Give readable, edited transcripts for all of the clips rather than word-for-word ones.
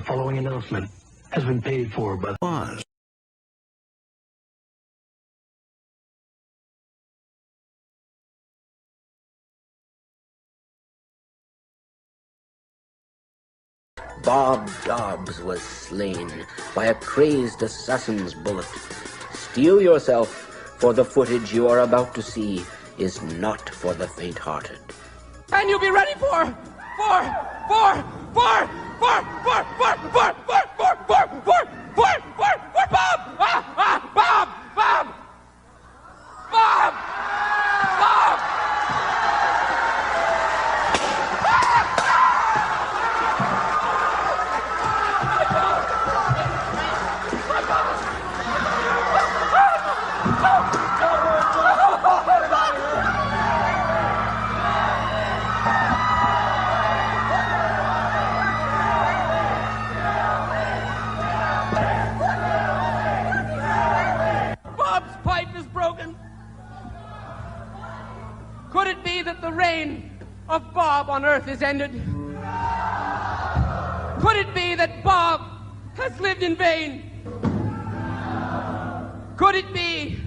following announcement has been paid for by Oz. Bob Dobbs was slain by a crazed assassin's bullet. Steel yourself, for the footage you are about to see is not for the faint-hearted. And you'll be ready for Bob! Bob! Bob's pipe is broken. Could it be that the reign of Bob on Earth is ended? Could it be that Bob has lived in vain? Could it be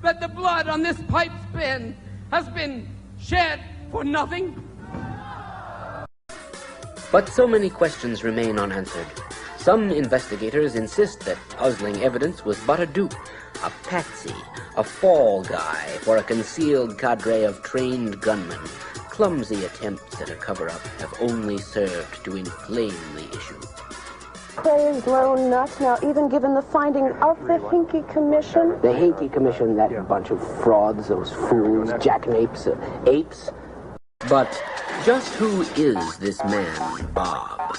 that the blood on this pipe's bin has been shed for nothing? But so many questions remain unanswered. Some investigators insist that puzzling evidence was but a dupe, a patsy, a fall guy for a concealed cadre of trained gunmen. Clumsy attempts at a cover-up have only served to inflame the issue. Crazed lone nuts, now even given the finding of the Hinky Commission. The Hinky Commission, that bunch of frauds, those fools, jackanapes, apes. But just who is this man, Bob?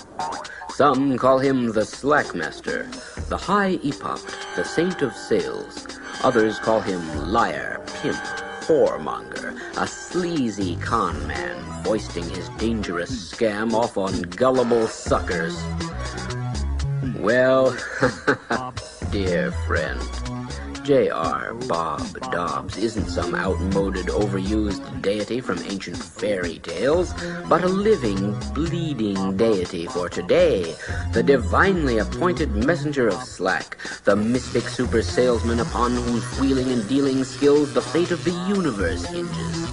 Some call him the Slackmaster, the High Epop, the Saint of Sales. Others call him liar, pimp, whoremonger, a sleazy con man, foisting his dangerous scam off on gullible suckers. Well, dear friend, J.R. Bob Dobbs isn't some outmoded, overused deity from ancient fairy tales, but a living, bleeding deity for today, the divinely appointed messenger of slack, the mystic super salesman upon whose wheeling and dealing skills the fate of the universe hinges.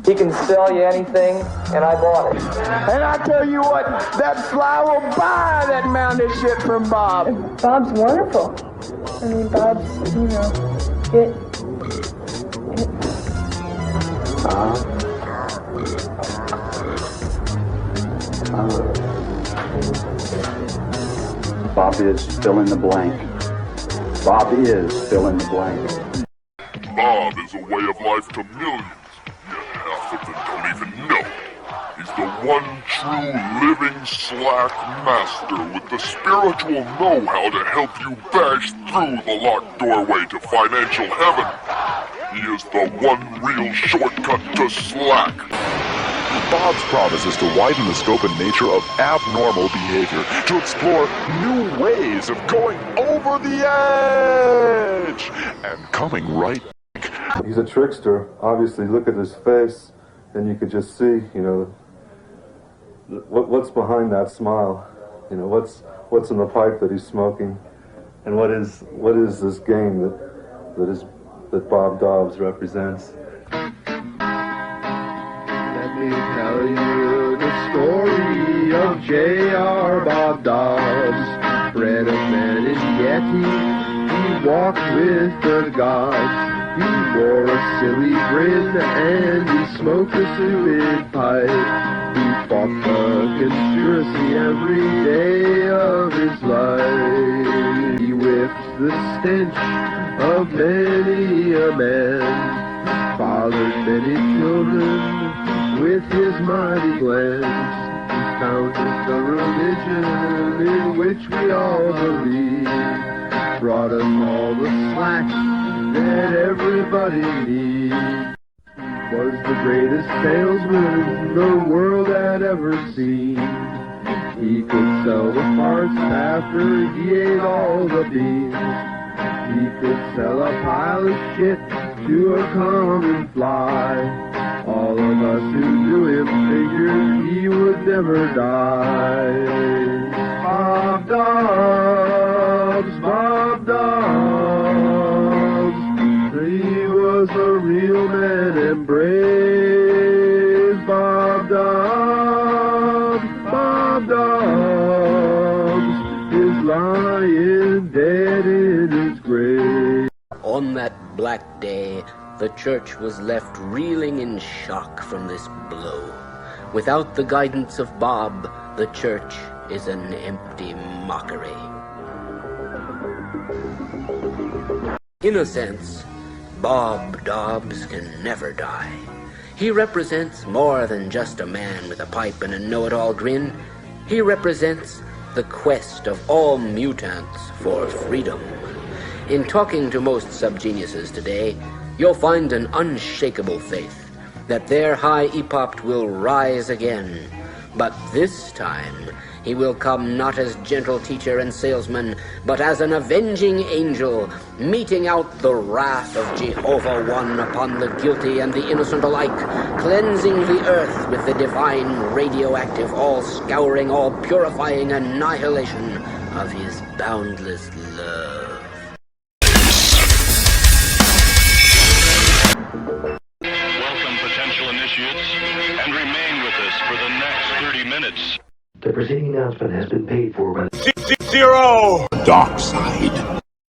He can sell you anything, and I bought it. And I tell you what, that fly will buy that mound of shit from Bob. Bob's wonderful. I mean, Bob's, you know, Bob is fill in the blank. Bob is fill in the blank. Bob is a way of life to millions. Half of them don't even know. He's the one true living slack master with the spiritual know-how to help you bash through the locked doorway to financial heaven. He is the one real shortcut to slack. Bob's promise is to widen the scope and nature of abnormal behavior, to explore new ways of going over the edge, and coming right back. He's a trickster. Obviously, look at his face, and you could just see, you know, what's behind that smile. You know, what's in the pipe that he's smoking, and what is this game that Bob Dobbs represents. Let me tell you the story of J.R. Bob Dobbs. Bred of man in Yeti, he walked with the gods. He wore a silly grin and he smoked a suet pipe. He fought the conspiracy every day of his life. He whiffed the stench of many a man, fathered many children with his mighty glance. He founded the religion in which we all believe, brought us all the slack that everybody needs. Was the greatest salesman the world had ever seen. He could sell the parts after he ate all the beans. He could sell a pile of shit to a common fly. All of us who knew him figured he would never die. Bob Dobbs, Bob Dobbs. He was a real man and brave. Bob Dobbs, Bob Dobbs. Is lying dead in his grave. On that black day, the church was left reeling in shock from this blow. Without the guidance of Bob, the church is an empty mockery. In a sense, Bob Dobbs can never die. He represents more than just a man with a pipe and a know-it-all grin. He represents the quest of all mutants for freedom. In talking to most subgeniuses today, you'll find an unshakable faith that their high epopt will rise again. But this time, he will come not as gentle teacher and salesman, but as an avenging angel, meting out the wrath of Jehovah One upon the guilty and the innocent alike, cleansing the earth with the divine radioactive, all-scouring, all-purifying annihilation of his boundless love. Welcome, potential initiates, and remain with us for the next 30 minutes. The preceding announcement has been paid for by Zero! Dark side.